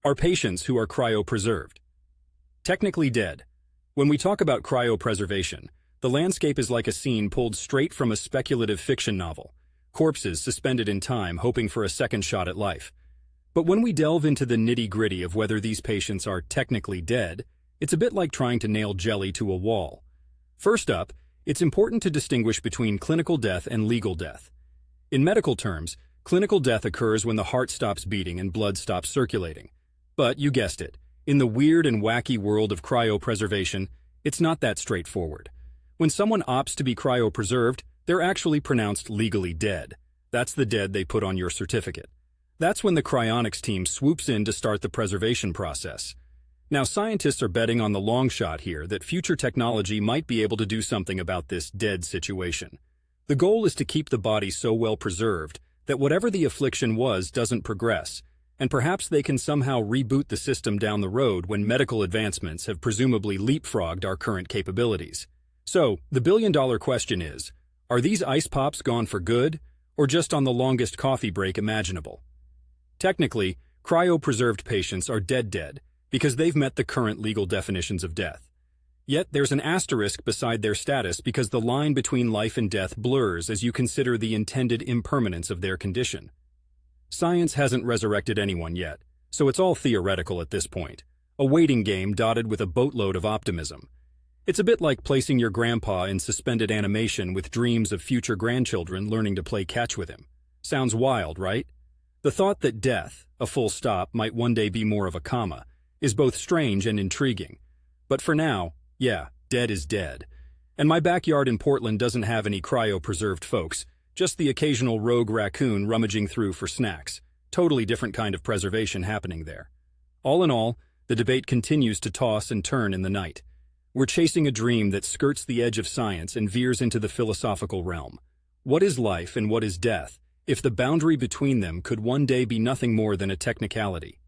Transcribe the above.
are patients who are cryopreserved. Technically dead. When we talk about cryopreservation, the landscape is like a scene pulled straight from a speculative fiction novel, corpses suspended in time hoping for a second shot at life. But when we delve into the nitty-gritty of whether these patients are technically dead, it's a bit like trying to nail jelly to a wall. First up, it's important to distinguish between clinical death and legal death. In medical terms, clinical death occurs when the heart stops beating and blood stops circulating. But you guessed it, in the weird and wacky world of cryopreservation, it's not that straightforward. When someone opts to be cryopreserved, they're actually pronounced legally dead. That's the dead they put on your certificate. That's when the cryonics team swoops in to start the preservation process. Now, scientists are betting on the long shot here that future technology might be able to do something about this dead situation. The goal is to keep the body so well preserved that whatever the affliction was doesn't progress, and perhaps they can somehow reboot the system down the road when medical advancements have presumably leapfrogged our current capabilities. So, the billion-dollar question is, are these ice pops gone for good, or just on the longest coffee break imaginable? Technically, cryopreserved patients are dead because they've met the current legal definitions of death. Yet there's an asterisk beside their status because the line between life and death blurs as you consider the intended impermanence of their condition. Science hasn't resurrected anyone yet, so it's all theoretical at this point, a waiting game dotted with a boatload of optimism. It's a bit like placing your grandpa in suspended animation with dreams of future grandchildren learning to play catch with him. Sounds wild, right? The thought that death, a full stop, might one day be more of a comma, is both strange and intriguing. But for now, yeah, dead is dead. And my backyard in Portland doesn't have any cryopreserved folks, just the occasional rogue raccoon rummaging through for snacks. Totally different kind of preservation happening there. All in all, the debate continues to toss and turn in the night. We're chasing a dream that skirts the edge of science and veers into the philosophical realm. What is life and what is death, if the boundary between them could one day be nothing more than a technicality?